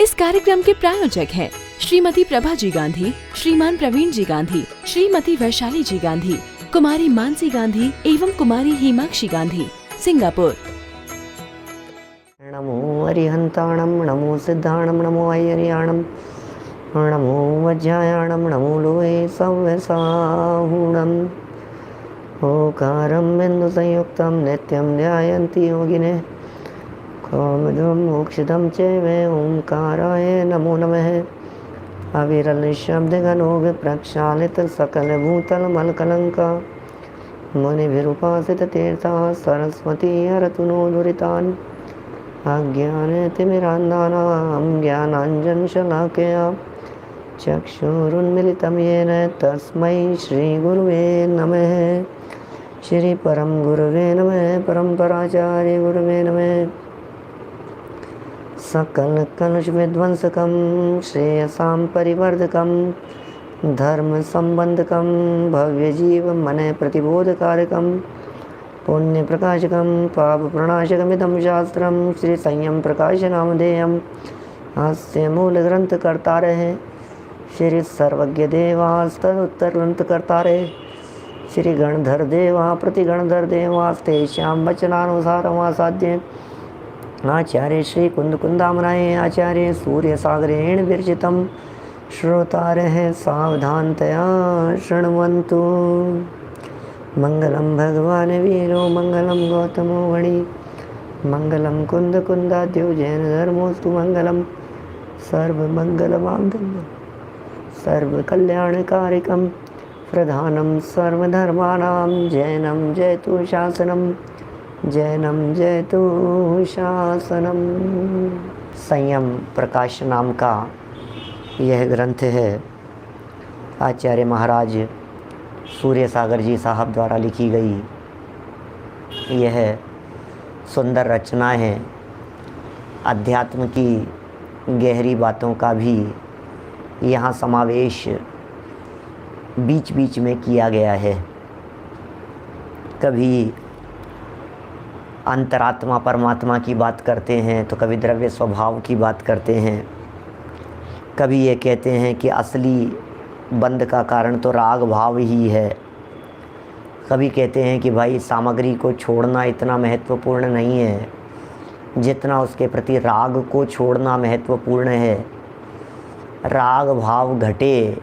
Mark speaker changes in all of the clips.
Speaker 1: इस कार्यक्रम के प्रायोजक हैं श्रीमती प्रभा जी गांधी, श्रीमान प्रवीण जी गांधी, श्रीमती वैशाली जी गांधी, कुमारी मानसी गांधी एवं कुमारी हिमाक्षी गांधी, सिंगापुर।
Speaker 2: नमो अरिहंताणं, नमो सिद्धाणं, नमो ऐरियाणं, नमो वज्रायाणं, नमो लोहे सव्यसाहुणम्। ओकारं बिन्दुसंयुक्तं नित्यं ध्यायन्ति योगिनः। कौमुदं मोक्षदं चैव ओंकाराय नमो नमः। अविरल शब्दगणो प्रक्षालित सकलभूतलमलकलङ्का। मुनिभिरुपासित तीर्थाः सरस्वती हरतु नो दुरितान्। अज्ञानतिमिरान्धानां ज्ञानाञ्जनशलाकया चक्षुरुन्मिलितं येन तस्मै श्रीगुरुवे नमः। श्री परम गुरुवे नमः। परम्पराचार्य गुरुवे नमः। सकल कलुष विध्वंसकं श्रेयसां परिवर्धकं धर्म संबंधकं भव्य जीव मन प्रतिबोधकारकं पुण्य प्रकाशकं पाप प्रणाशकमिदं शास्त्रं श्री संयम प्रकाश नामधेयम्। अस्य मूल ग्रंथ कर्तारः श्री सर्वज्ञ देवास्तदुत्तर ग्रंथ कर्तारः श्री गणधर देवा प्रतिगणधर देवास्तेषां वचनानुसारमासाद्य आचार्य श्री कुंदामनाय आचार्य सूर्य सागरेण विरचितं श्रोतारः सावधानतया शृण्वन्तु। मंगलम भगवान वीरो मंगलम गौतमो वणि मंगलम कुंदाद्यो जैन धर्मोस्तु मंगलम सर्वमंगलमांगल्यं सर्वकल्याणकारिकं प्रधानं सर्वधर्माणां जैनं जयतु शासनम् जैनम जयतु शासनम। संयम प्रकाश नाम का यह ग्रंथ है आचार्य महाराज सूर्य सागर जी साहब द्वारा लिखी गई। यह सुंदर रचना है। अध्यात्म की गहरी बातों का भी यहाँ समावेश बीच बीच में किया गया है। कभी अंतरात्मा परमात्मा की बात करते हैं तो कभी द्रव्य स्वभाव की बात करते हैं। कभी ये कहते हैं कि असली बंध का कारण तो राग भाव ही है। कभी कहते हैं कि भाई सामग्री को छोड़ना इतना महत्वपूर्ण नहीं है जितना उसके प्रति राग को छोड़ना महत्वपूर्ण है। राग भाव घटे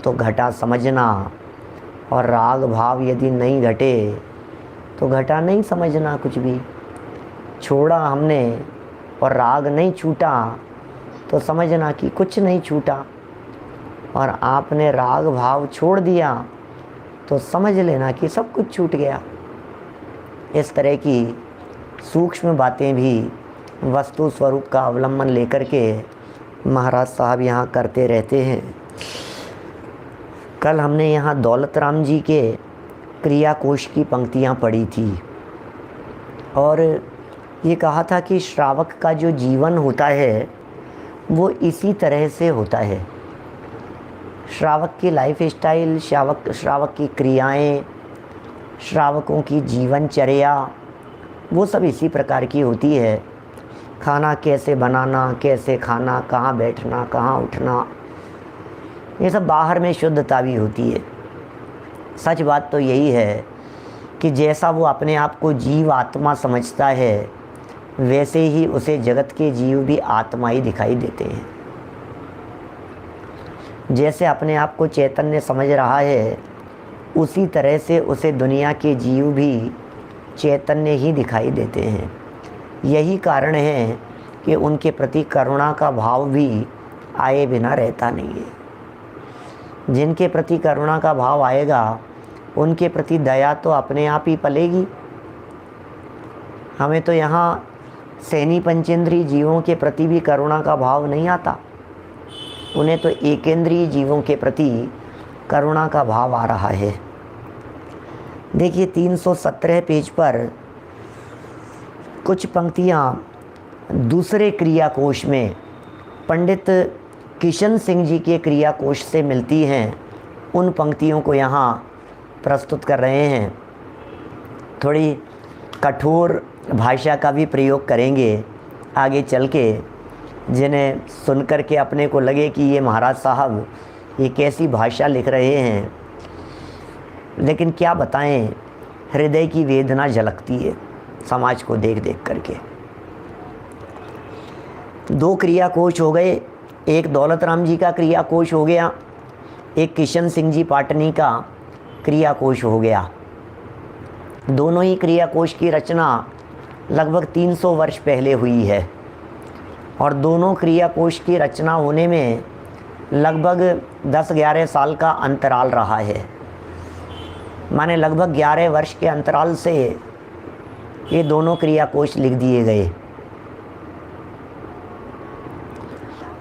Speaker 2: तो घटा समझना, और राग भाव यदि नहीं घटे तो घटा नहीं समझना। कुछ भी छोड़ा हमने और राग नहीं छूटा तो समझना कि कुछ नहीं छूटा, और आपने राग भाव छोड़ दिया तो समझ लेना कि सब कुछ छूट गया। इस तरह की सूक्ष्म बातें भी वस्तु स्वरूप का अवलंबन लेकर के महाराज साहब यहाँ करते रहते हैं। कल हमने यहाँ दौलत राम जी के क्रिया कोश की पंक्तियाँ पढ़ी थी और ये कहा था कि श्रावक का जो जीवन होता है वो इसी तरह से होता है। श्रावक की लाइफ स्टाइल, श्रावक की क्रियाएं, श्रावकों की जीवनचर्या वो सब इसी प्रकार की होती है। खाना कैसे बनाना, कैसे खाना, कहाँ बैठना, कहाँ उठना, ये सब बाहर में शुद्धता भी होती है। सच बात तो यही है कि जैसा वो अपने आप को जीव आत्मा समझता है वैसे ही उसे जगत के जीव भी आत्मा ही दिखाई देते हैं। जैसे अपने आप को चैतन्य समझ रहा है उसी तरह से उसे दुनिया के जीव भी चैतन्य ही दिखाई देते हैं। यही कारण है कि उनके प्रति करुणा का भाव भी आए बिना रहता नहीं है। जिनके प्रति करुणा का भाव आएगा उनके प्रति दया तो अपने आप ही पलेगी। हमें तो यहाँ सैनी पंचेंद्रीय जीवों के प्रति भी करुणा का भाव नहीं आता, उन्हें तो एकेंद्रीय जीवों के प्रति करुणा का भाव आ रहा है। देखिए 317 पेज पर कुछ पंक्तियाँ दूसरे क्रिया कोश में पंडित किशन सिंह जी के क्रिया कोश से मिलती हैं। उन पंक्तियों को यहाँ प्रस्तुत कर रहे हैं। थोड़ी कठोर भाषा का भी प्रयोग करेंगे आगे चल के, जिन्हें सुनकर के अपने को लगे कि ये महाराज साहब ये कैसी भाषा लिख रहे हैं, लेकिन क्या बताएं, हृदय की वेदना झलकती है समाज को देख देख करके। 2 क्रिया कोश हो गए, एक दौलत राम जी का क्रिया कोश हो गया, एक किशन सिंह जी पाटनी का क्रिया कोश हो गया। दोनों ही क्रिया कोश की रचना लगभग 300 वर्ष पहले हुई है और दोनों क्रिया कोश की रचना होने में लगभग 10-11 साल का अंतराल रहा है। माने लगभग 11 वर्ष के अंतराल से ये दोनों क्रिया कोश लिख दिए गए।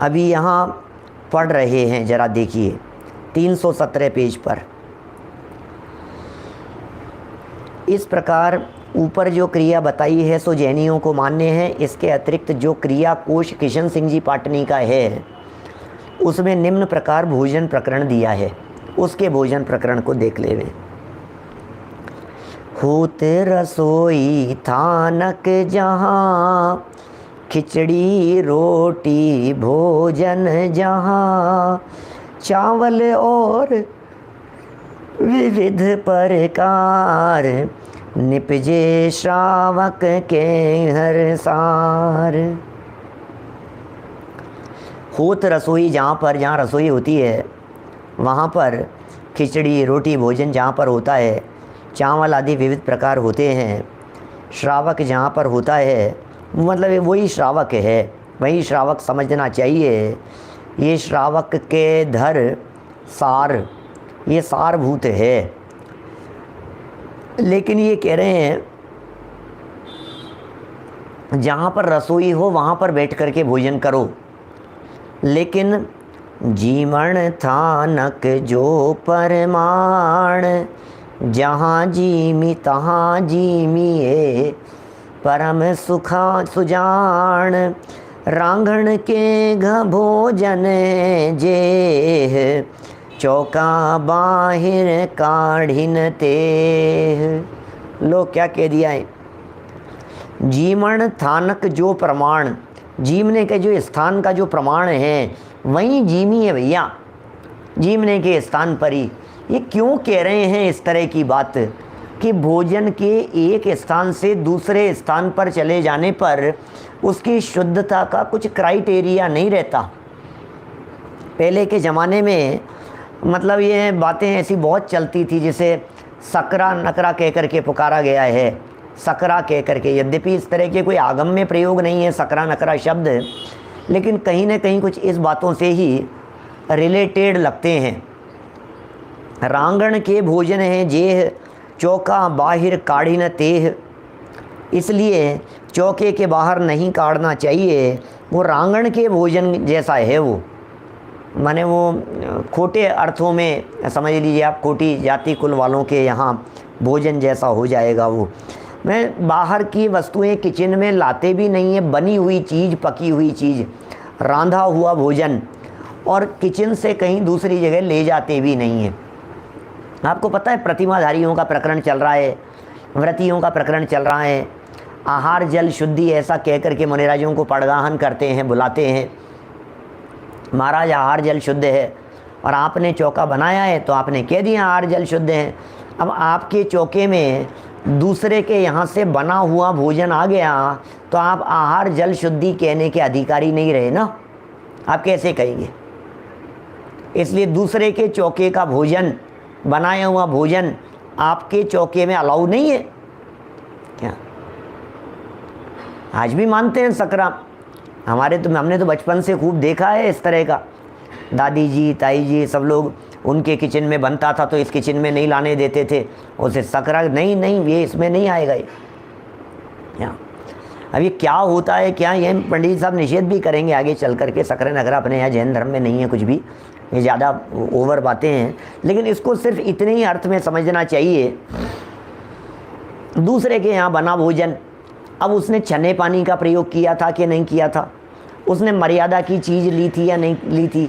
Speaker 2: अभी यहाँ पढ़ रहे हैं, ज़रा देखिए 317 पेज पर। इस प्रकार ऊपर जो क्रिया बताई है सो जैनियों को मान्य है। इसके अतिरिक्त जो क्रिया कोश किशन सिंह जी पाटनी का है उसमें निम्न प्रकार भोजन प्रकरण दिया है, उसके भोजन प्रकरण को देख लेवे। होत रसोई थानक जहाँ, खिचड़ी रोटी भोजन जहाँ, चावल और विविध प्रकार, निपजे श्रावक के हर सार। होत रसोई जहाँ पर, जहाँ रसोई होती है वहाँ पर खिचड़ी रोटी भोजन जहाँ पर होता है, चावल आदि विविध प्रकार होते हैं। श्रावक जहाँ पर होता है मतलब वही श्रावक है, वही श्रावक समझना चाहिए। ये श्रावक के धर सार, ये सारभूत है। लेकिन ये कह रहे हैं जहाँ पर रसोई हो वहाँ पर बैठ करके भोजन करो, लेकिन जीमण थानक जो परमाण, जहाँ जीमी तहाँ जीमिए परम सुखा सुजान, रांगण के घ भोजन जेह, चौका बाहिर काढ़िन तेह। लो क्या कह दिया है, जीमण थानक जो प्रमाण, जीमने के जो स्थान का जो प्रमाण है वहीं जीमी है भैया, जीमने के स्थान पर ही। ये क्यों कह रहे हैं इस तरह की बात कि भोजन के एक स्थान से दूसरे स्थान पर चले जाने पर उसकी शुद्धता का कुछ क्राइटेरिया नहीं रहता। पहले के ज़माने में मतलब ये बातें ऐसी बहुत चलती थी, जिसे सकरा नकरा कह कर के पुकारा गया है, सकरा कह कर के। यद्यपि इस तरह के कोई आगम में प्रयोग नहीं है सकरा नकरा शब्द, लेकिन कहीं ना कहीं कुछ इस बातों से ही रिलेटेड लगते हैं। रांगण के भोजन है जेह, चौका बाहिर काढ़ी न तेह। इसलिए चौके के बाहर नहीं काढ़ना चाहिए, वो रांगण के भोजन जैसा है वो। माने वो खोटे अर्थों में समझ लीजिए आप, खोटी जाति कुल वालों के यहाँ भोजन जैसा हो जाएगा वो। मैं बाहर की वस्तुएं किचन में लाते भी नहीं है, बनी हुई चीज़, पकी हुई चीज़, रांधा हुआ भोजन, और किचन से कहीं दूसरी जगह ले जाते भी नहीं हैं। आपको पता है प्रतिमाधारियों का प्रकरण चल रहा है, व्रतियों का प्रकरण चल रहा है। आहार जल शुद्धि ऐसा कह कर के मुनिराजों को पड़गाहन करते हैं, बुलाते हैं, महाराज आहार जल शुद्ध है, और आपने चौका बनाया है तो आपने कह दिया आहार जल शुद्ध है। अब आपके चौके में दूसरे के यहाँ से बना हुआ भोजन आ गया तो आप आहार जल शुद्धि कहने के अधिकारी नहीं रहे ना, आप कैसे कहेंगे? इसलिए दूसरे के चौके का भोजन, बनाया हुआ भोजन आपके चौके में अलाउ नहीं है क्या? आज भी मानते हैं सकरा, हमने तो बचपन से खूब देखा है इस तरह का। दादी जी ताई जी सब लोग, उनके किचन में बनता था तो इस किचन में नहीं लाने देते थे, उसे सकरा नहीं ये इसमें नहीं आएगा ये। अब ये क्या होता है क्या, ये पंडित साहब निषेध भी करेंगे आगे चल करके। सकरा नगरा अपने यहाँ जैन धर्म में नहीं है कुछ भी, ये ज़्यादा ओवर बातें हैं, लेकिन इसको सिर्फ इतने ही अर्थ में समझना चाहिए। दूसरे के यहाँ बना भोजन, अब उसने छन्ने पानी का प्रयोग किया था कि नहीं किया था, उसने मर्यादा की चीज़ ली थी या नहीं ली थी,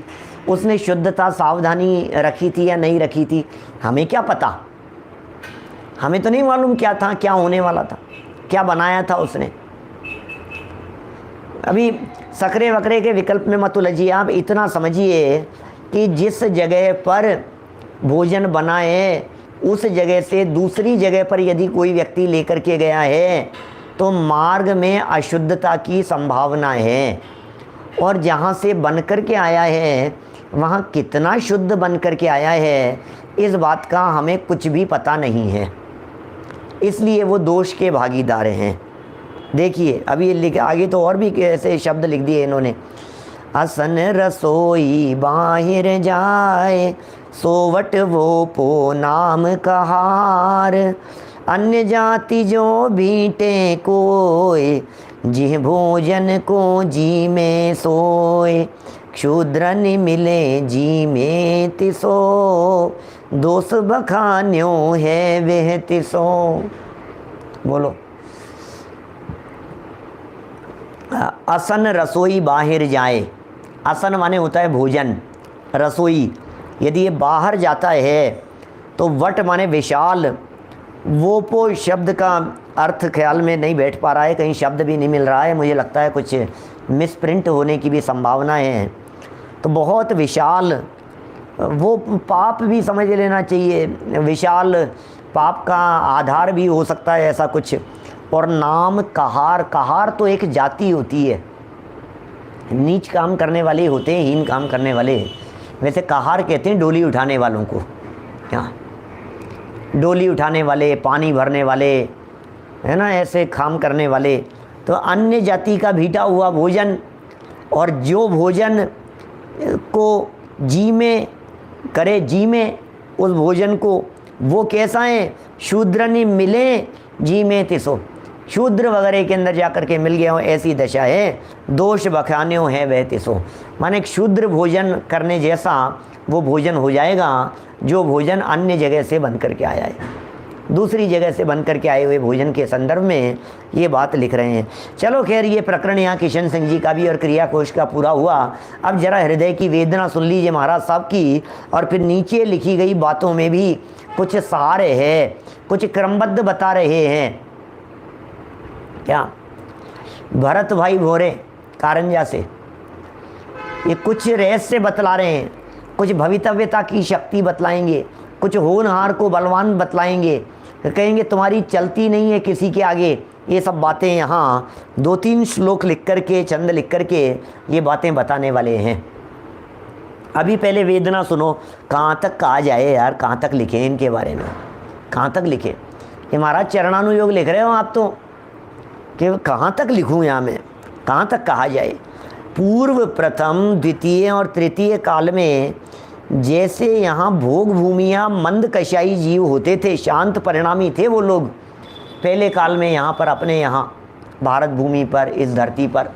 Speaker 2: उसने शुद्धता सावधानी रखी थी या नहीं रखी थी, हमें क्या पता? हमें तो नहीं मालूम क्या था, क्या होने वाला था, क्या बनाया था उसने। अभी सकरे वकरे के विकल्प में मत उलझिए, आप इतना समझिए कि जिस जगह पर भोजन बना है उस जगह से दूसरी जगह पर यदि कोई व्यक्ति लेकर के गया है तो मार्ग में अशुद्धता की संभावना है, और जहाँ से बन कर के आया है वहाँ कितना शुद्ध बन कर के आया है इस बात का हमें कुछ भी पता नहीं है, इसलिए वो दोष के भागीदार हैं। देखिए अभी लिख आगे तो और भी ऐसे शब्द लिख दिए इन्होंने। असन रसोई बाहिर जाए सोवट वो पो नाम कहार, अन्य जाति जो भीटे कोय जिह भोजन को जी में सोए, क्षुद्रन मिले जी में तिसो, दोष बखान्यों है वह तिसो। बोलो। असन रसोई बाहर जाए, असन माने होता है भोजन, रसोई यदि ये बाहर जाता है तो वट माने विशाल, वो पो शब्द का अर्थ ख्याल में नहीं बैठ पा रहा है, कहीं शब्द भी नहीं मिल रहा है, मुझे लगता है कुछ मिसप्रिंट होने की भी संभावना है। तो बहुत विशाल, वो पाप भी समझ लेना चाहिए, विशाल पाप का आधार भी हो सकता है ऐसा कुछ। और नाम कहार, कहार तो एक जाति होती है, नीच काम करने वाले होते हैं, हीन काम करने वाले। वैसे कहार कहते हैं डोली उठाने वालों को, क्या डोली उठाने वाले, पानी भरने वाले, है ना, ऐसे काम करने वाले। तो अन्य जाति का भीटा हुआ भोजन, और जो भोजन को जी में करे, जी में उस भोजन को, वो कैसा है, शूद्रनि मिले जी में तिसो, शूद्र वगैरह के अंदर जाकर के मिल गया हो ऐसी दशा है, दोष बखान्यों है वह तिसो। माने शूद्र भोजन करने जैसा वो भोजन हो जाएगा जो भोजन अन्य जगह से बन करके आया है, दूसरी जगह से बन करके आए हुए भोजन के संदर्भ में ये बात लिख रहे हैं। चलो खैर, ये प्रकरण यहाँ किशन सिंह जी का भी और क्रिया कोश का पूरा हुआ। अब जरा हृदय की वेदना सुन लीजिए महाराज साहब की, और फिर नीचे लिखी गई बातों में भी कुछ सहारे है, कुछ क्रमबद्ध बता रहे हैं। क्या भरत भाई भोरे कारंजा से ये कुछ रहस्य बतला रहे हैं, कुछ भवितव्यता की शक्ति बतलाएंगे, कुछ होनहार को बलवान बतलाएंगे, कहेंगे तुम्हारी चलती नहीं है किसी के आगे। ये सब बातें यहाँ 2-3 श्लोक लिख कर के, चंद लिख कर के ये बातें बताने वाले हैं। अभी पहले वेदना सुनो, कहाँ तक कहा जाए यार, कहाँ तक लिखे इनके बारे में, कहाँ तक लिखे। ये महाराज चरणानुयोग लिख रहे हो आप तो, कि कहाँ तक लिखूँ यहाँ में, कहाँ तक कहा जाए। पूर्व, प्रथम, द्वितीय और तृतीय काल में जैसे यहाँ भोग भूमियाँ मंद कशाई जीव होते थे, शांत परिणामी थे वो लोग पहले काल में यहाँ पर, अपने यहाँ भारत भूमि पर, इस धरती पर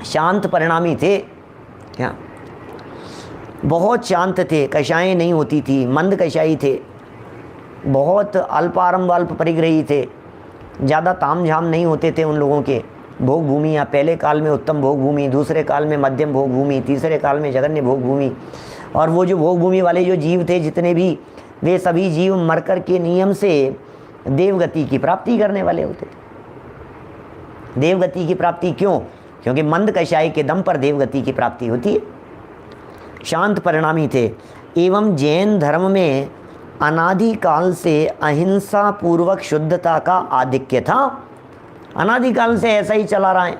Speaker 2: शांत परिणामी थे। क्या बहुत शांत थे, कषाएँ नहीं होती थी, मंद कषाई थे, बहुत अल्पारंभ अल्प परिग्रही थे, ज़्यादा ताम झाम नहीं होते थे उन लोगों के। भोग भूमियाँ पहले काल में उत्तम भोग भूमि, दूसरे काल में मध्यम भोग भूमि, तीसरे काल में जघन्य भोग भूमि। और वो जो भोग भूमि वाले जो जीव थे जितने भी, वे सभी जीव मरकर के नियम से देवगति की प्राप्ति करने वाले होते थे। देवगति की प्राप्ति क्यों? क्योंकि मंद कषाय के दम पर देवगति की प्राप्ति होती है। शांत परिणामी थे। एवं जैन धर्म में अनादिकाल से अहिंसा पूर्वक शुद्धता का आधिक्य था। अनादिकाल से ऐसा ही चला रहा है,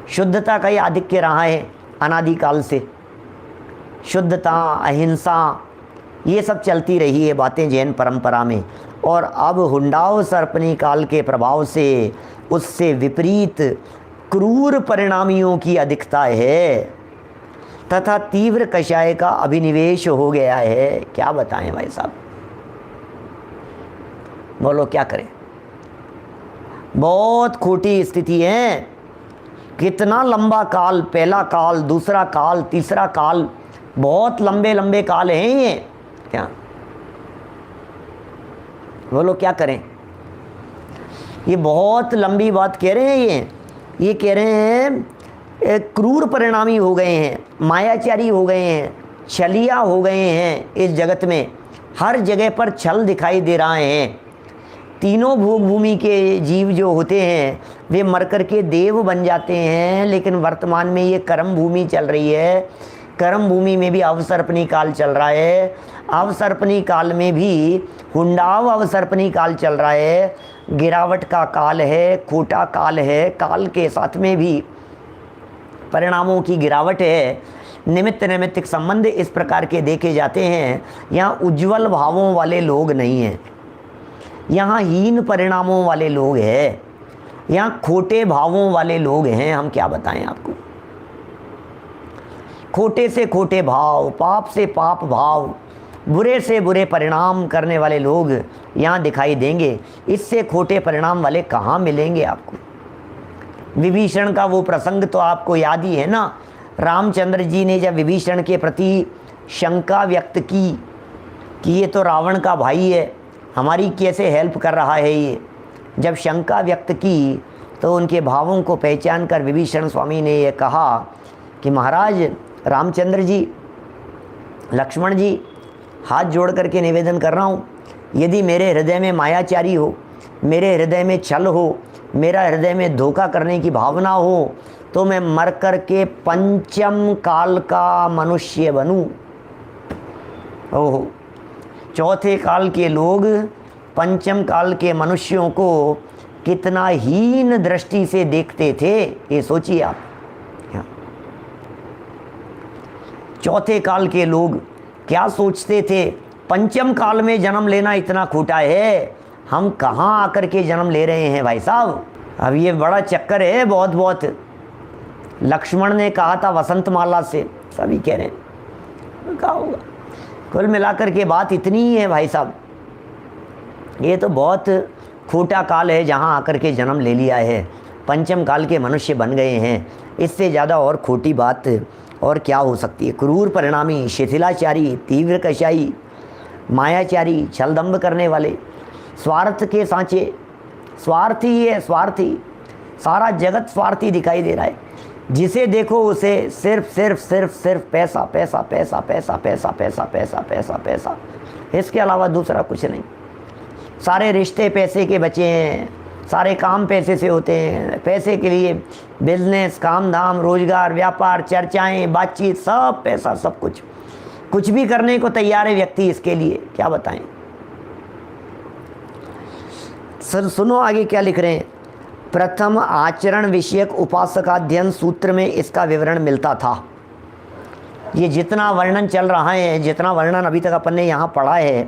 Speaker 2: शुद्धता का ही आधिक्य रहा है अनादिकाल से। शुद्धता, अहिंसा, ये सब चलती रही है बातें जैन परंपरा में। और अब हुंडाओ सर्पणी काल के प्रभाव से उससे विपरीत क्रूर परिणामियों की अधिकता है तथा तीव्र कषाय का अभिनिवेश हो गया है। क्या बताएं भाई साहब, बोलो क्या करें। बहुत खोटी स्थिति है। कितना लंबा काल, पहला काल, दूसरा काल, तीसरा काल, बहुत लंबे लंबे काल हैं ये। क्या बोलो क्या करें। ये बहुत लंबी बात कह रहे हैं। ये कह रहे हैं क्रूर परिणामी हो गए हैं, मायाचारी हो गए हैं, छलिया हो गए हैं इस जगत में। हर जगह पर छल दिखाई दे रहा है। तीनों भोग भूमि के जीव जो होते हैं वे मर कर के देव बन जाते हैं, लेकिन वर्तमान में ये कर्म भूमि चल रही है। कर्म भूमि में भी अवसर्पणी काल चल रहा है। अवसर्पणी काल में भी हुंडाव अवसर्पणी काल चल रहा है। गिरावट का काल है, खोटा काल है। काल के साथ में भी परिणामों की गिरावट है। निमित्त नैमित्तिक संबंध इस प्रकार के देखे जाते हैं। यहाँ उज्जवल भावों वाले लोग नहीं हैं, यहाँ हीन परिणामों वाले लोग हैं, यहाँ खोटे भावों वाले लोग हैं। हम क्या बताएं आपको। खोटे से खोटे भाव, पाप से पाप भाव, बुरे से बुरे परिणाम करने वाले लोग यहाँ दिखाई देंगे। इससे खोटे परिणाम वाले कहाँ मिलेंगे आपको। विभीषण का वो प्रसंग तो आपको याद ही है ना। रामचंद्र जी ने जब विभीषण के प्रति शंका व्यक्त की कि ये तो रावण का भाई है, हमारी कैसे हेल्प कर रहा है ये, जब शंका व्यक्त की तो उनके भावों को पहचान कर विभीषण स्वामी ने ये कहा कि महाराज रामचंद्र जी, लक्ष्मण जी, हाथ जोड़ करके निवेदन कर रहा हूँ, यदि मेरे हृदय में मायाचारी हो, मेरे हृदय में छल हो, मेरा हृदय में धोखा करने की भावना हो, तो मैं मर कर के पंचम काल का मनुष्य बनूं। ओहो, चौथे काल के लोग पंचम काल के मनुष्यों को कितना हीन दृष्टि से देखते थे, ये सोचिए आप। चौथे काल के लोग क्या सोचते थे, पंचम काल में जन्म लेना इतना खोटा है, हम कहाँ आकर के जन्म ले रहे हैं भाई साहब। अब ये बड़ा चक्कर है बहुत बहुत। लक्ष्मण ने कहा था वसंतमाला से, सभी कह रहे हैं क्या होगा। कुल मिलाकर के बात इतनी ही है भाई साहब, ये तो बहुत खोटा काल है जहाँ आकर के जन्म ले लिया है, पंचम काल के मनुष्य बन गए हैं। इससे ज़्यादा और खोटी बात और क्या हो सकती है। क्रूर परिणामी, शिथिलाचारी, तीव्र कशाई, मायाचारी, छलदम्ब करने वाले, स्वार्थ के सांचे, स्वार्थी है, स्वार्थी, सारा जगत स्वार्थी दिखाई दे रहा है। जिसे देखो उसे सिर्फ सिर्फ सिर्फ सिर्फ पैसा पैसा पैसा पैसा पैसा पैसा पैसा पैसा पैसा, इसके अलावा दूसरा कुछ नहीं। सारे रिश्ते पैसे के बचे हैं, सारे काम पैसे से होते हैं। पैसे के लिए बिजनेस, काम धाम, रोजगार, व्यापार, चर्चाएं, बातचीत, सब पैसा, सब कुछ भी करने को तैयार है व्यक्ति इसके लिए। क्या बताएं। सर सुनो आगे क्या लिख रहे हैं। प्रथम आचरण विषयक उपासकाध्ययन सूत्र में इसका विवरण मिलता था। ये जितना वर्णन चल रहा है, जितना वर्णन अभी तक अपन ने यहाँ पढ़ा है,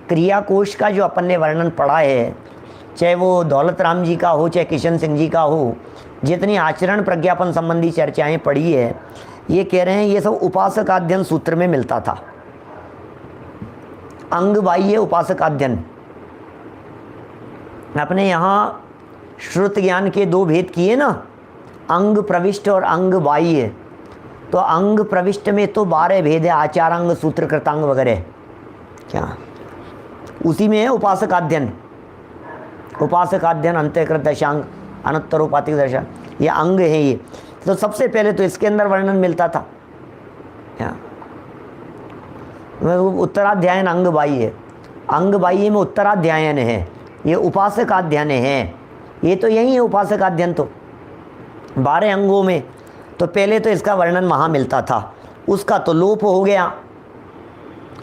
Speaker 2: क्रिया कोश का जो अपन ने वर्णन पढ़ा है, चाहे वो दौलत राम जी का हो, चाहे किशन सिंह जी का हो, जितनी आचरण प्रज्ञापन संबंधी चर्चाएं पढ़ी है, ये कह रहे हैं ये सब उपासकाध्ययन सूत्र में मिलता था। अंग बाह्य उपासकाध्ययन। अपने यहाँ श्रुत ज्ञान के दो भेद किए ना, अंग प्रविष्ट और अंग बाह्य। तो अंग प्रविष्ट में तो 12 भेद है, आचारांग, सूत्र, कृतांग वगैरह। क्या उसी में है उपासकाध्ययन। उपासकाध्ययन, अंतःकृत दशांग, अनुत्तरोपातिक दशा, ये अंग है ये। तो सबसे पहले तो इसके अंदर वर्णन मिलता था। क्या उत्तराध्यायन अंग बाह्य, अंग बाह्य में उत्तराध्यायन है, ये उपासकाध्ययन है। ये तो यही है उपासकाध्ययन तो 12 अंगों में। तो पहले तो इसका वर्णन वहाँ मिलता था, उसका तो लोप हो गया,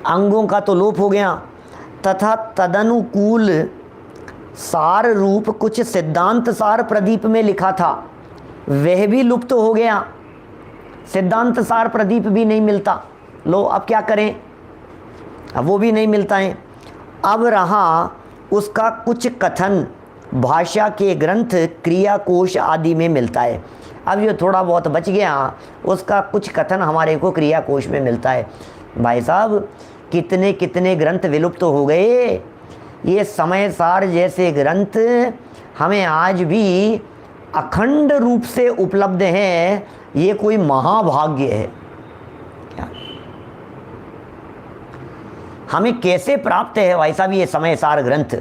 Speaker 2: अंगों का तो लोप हो गया। तथा तदनुकूल सार रूप कुछ सिद्धांत सार प्रदीप में लिखा था, वह भी लुप्त हो गया। सिद्धांत सार प्रदीप भी नहीं मिलता। लो अब क्या करें, अब वो भी नहीं मिलता है। अब रहा उसका कुछ कथन भाषा के ग्रंथ, क्रिया कोश आदि में मिलता है। अब जो थोड़ा बहुत बच गया, उसका कुछ कथन हमारे को क्रिया कोश में मिलता है। भाई साहब कितने कितने ग्रंथ विलुप्त हो गए। ये समय सार जैसे ग्रंथ हमें आज भी अखंड रूप से उपलब्ध हैं, ये कोई महाभाग्य है। क्या हमें कैसे प्राप्त है भाई साहब ये समय सार ग्रंथ?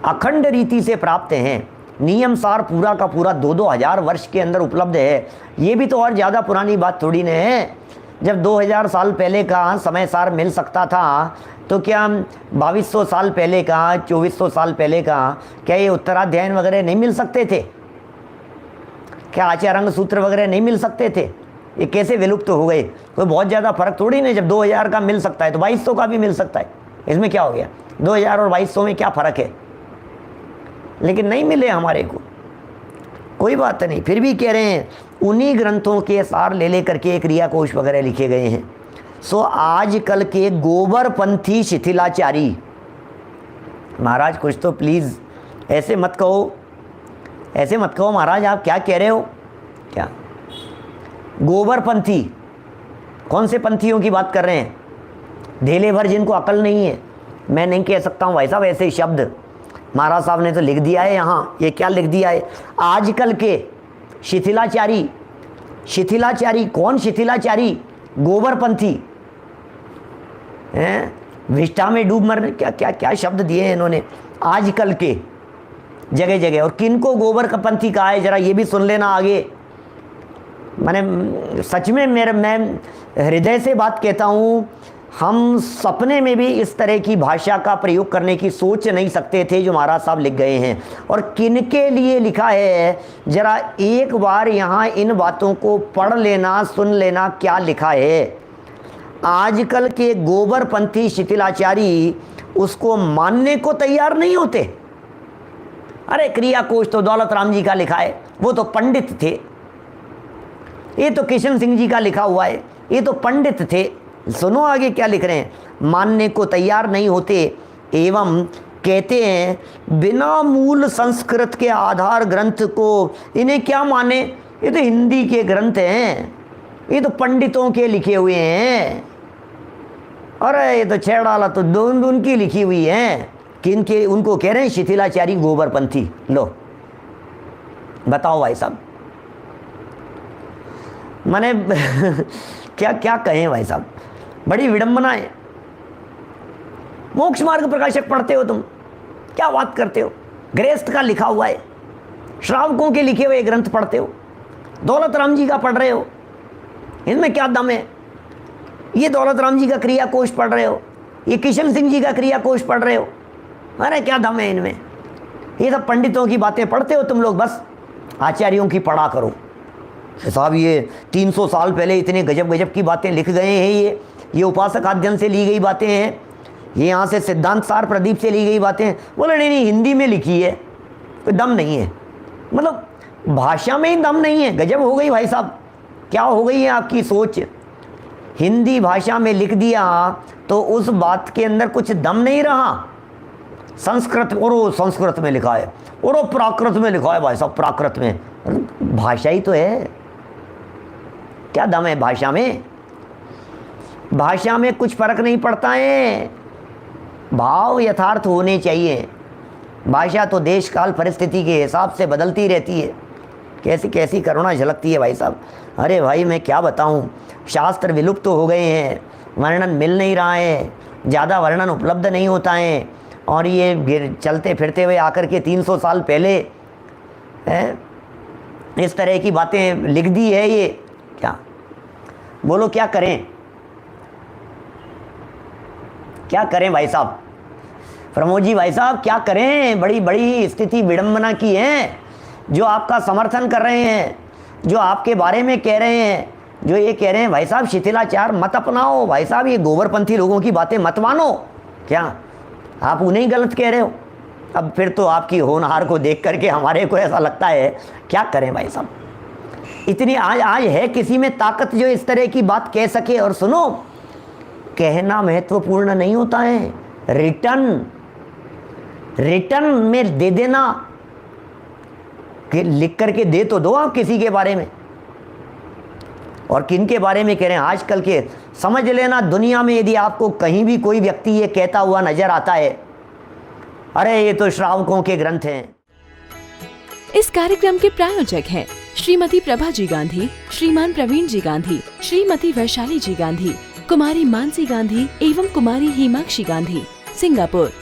Speaker 2: अखंड रीति से प्राप्त हैं। नियम सार पूरा का पूरा 2-2 हज़ार वर्ष के अंदर उपलब्ध है। ये भी तो और ज़्यादा पुरानी बात थोड़ी न है। जब 2000 साल पहले का समय सार मिल सकता था तो क्या 2200 साल पहले का, 2400 साल पहले का क्या ये उत्तराध्यायन वगैरह नहीं मिल सकते थे? क्या आचार्यांग सूत्र वगैरह नहीं मिल सकते थे? ये कैसे विलुप्त हो गए? कोई बहुत ज़्यादा फर्क थोड़ी नहीं, जब 2000 का मिल सकता है तो 2200 का भी मिल सकता है, इसमें क्या हो गया? 2000 और 2200 में क्या फ़र्क है? लेकिन नहीं मिले हमारे को, कोई बात नहीं, फिर भी कह रहे हैं उन्हीं ग्रंथों के सार ले करके क्रिया कोश वगैरह लिखे गए हैं। सो आजकल के गोबरपंथी शिथिलाचारी, महाराज कुछ तो प्लीज़ ऐसे मत कहो, ऐसे मत कहो महाराज, आप क्या कह रहे हो? क्या गोबरपंथी? कौन से पंथियों की बात कर रहे हैं? ढेले भर जिनको अकल नहीं है। मैं नहीं कह सकता हूँ भाई साहब ऐसे शब्द, महाराज साहब ने तो लिख दिया है यहाँ। ये क्या लिख दिया है? आजकल के शिथिलाचारी। शिथिलाचारी कौन? शिथिलाचारी गोबरपंथी हैं, विष्ठा में डूब मरने, क्या क्या क्या शब्द दिए हैं इन्होंने आजकल के जगह जगह। और किनको गोबर का पंथी कहा है, जरा ये भी सुन लेना आगे। मैंने सच में मैं हृदय से बात कहता हूँ, हम सपने में भी इस तरह की भाषा का प्रयोग करने की सोच नहीं सकते थे जो महाराज साहब लिख गए हैं। और किनके लिए लिखा है, जरा एक बार यहाँ इन बातों को पढ़ लेना, सुन लेना, क्या लिखा है। आजकल के गोबरपंथी शिथिलाचारी उसको मानने को तैयार नहीं होते। अरे क्रिया कोश तो दौलत राम जी का लिखा है, वो तो पंडित थे। ये तो किशन सिंह जी का लिखा हुआ है, ये तो पंडित थे। सुनो आगे क्या लिख रहे हैं, मानने को तैयार नहीं होते एवं कहते हैं बिना मूल संस्कृत के आधार ग्रंथ को इन्हें क्या माने, ये तो हिंदी के ग्रंथ हैं, ये तो पंडितों के लिखे हुए हैं। अरे ये तो छेड़ाला तो दोन उनकी लिखी हुई है, किनके? उनको कह रहे हैं शिथिलाचारी गोबरपंथी। लो बताओ भाई साहब, माने क्या क्या कहें भाई साहब, बड़ी विडंबना है। मोक्ष मार्ग प्रकाशक पढ़ते हो तुम, क्या बात करते हो? गृहस्थ का लिखा हुआ है, श्रावकों के लिखे हुए ग्रंथ पढ़ते हो, दौलत राम जी का पढ़ रहे हो, इनमें क्या दम है? ये दौलत राम जी का क्रिया कोश पढ़ रहे हो, ये किशन सिंह जी का क्रिया कोश पढ़ रहे हो, अरे क्या दम है इनमें? ये सब पंडितों की बातें पढ़ते हो तुम लोग, बस आचार्यों की पढ़ा करो। साहब ये 300 साल पहले इतने गजब गजब की बातें लिख गए हैं, ये उपासक अध्ययन से ली गई बातें हैं, ये यहाँ से सिद्धांत सार प्रदीप से ली गई बातें हैं। बोले नहीं हिंदी में लिखी है, कोई दम नहीं है, मतलब भाषा में ही दम नहीं है। गजब हो गई भाई साहब, क्या हो गई है आपकी सोच? हिंदी भाषा में लिख दिया तो उस बात के अंदर कुछ दम नहीं रहा। संस्कृत, और वो संस्कृत में लिखा है, और वो प्राकृत में लिखा है भाई साहब, प्राकृत में। भाषा ही तो है, क्या दम है भाषा में? भाषा में कुछ फर्क नहीं पड़ता है, भाव यथार्थ होने चाहिए। भाषा तो देश काल परिस्थिति के हिसाब से बदलती रहती है। कैसी कैसी करुणा झलकती है भाई साहब। अरे भाई मैं क्या बताऊं, शास्त्र विलुप्त हो गए हैं, वर्णन मिल नहीं रहा है, ज़्यादा वर्णन उपलब्ध नहीं होता है, और ये चलते फिरते हुए आकर के 300 साल पहले है इस तरह की बातें लिख दी है। ये क्या बोलो, क्या करें, क्या करें भाई साहब? प्रमोद जी भाई साहब क्या करें? बड़ी बड़ी स्थिति विडंबना की है। जो आपका समर्थन कर रहे हैं, जो आपके बारे में कह रहे हैं, जो ये कह रहे हैं भाई साहब शिथिलाचार मत अपनाओ, भाई साहब ये गोबरपंथी लोगों की बातें मत मानो, क्या आप उन्हें ही गलत कह रहे हो? अब फिर तो आपकी होनहार को देख करके हमारे को ऐसा लगता है, क्या करें भाई साहब? इतनी आज है किसी में ताकत जो इस तरह की बात कह सके? और सुनो, कहना महत्वपूर्ण नहीं होता है, रिटर्न में दे देना, कि लिख करके दे तो दो आप किसी के बारे में। और किन के बारे में कह रहे हैं? आजकल के, समझ लेना दुनिया में यदि आपको कहीं भी कोई व्यक्ति ये कहता हुआ नजर आता है, अरे ये तो श्रावकों के ग्रंथ हैं।
Speaker 1: इस कार्यक्रम के प्रायोजक हैं श्रीमती प्रभा जी गांधी, श्रीमान प्रवीण जी गांधी, श्रीमती वैशाली जी गांधी, कुमारी मानसी गांधी एवं कुमारी हिमाक्षी गांधी, सिंगापुर।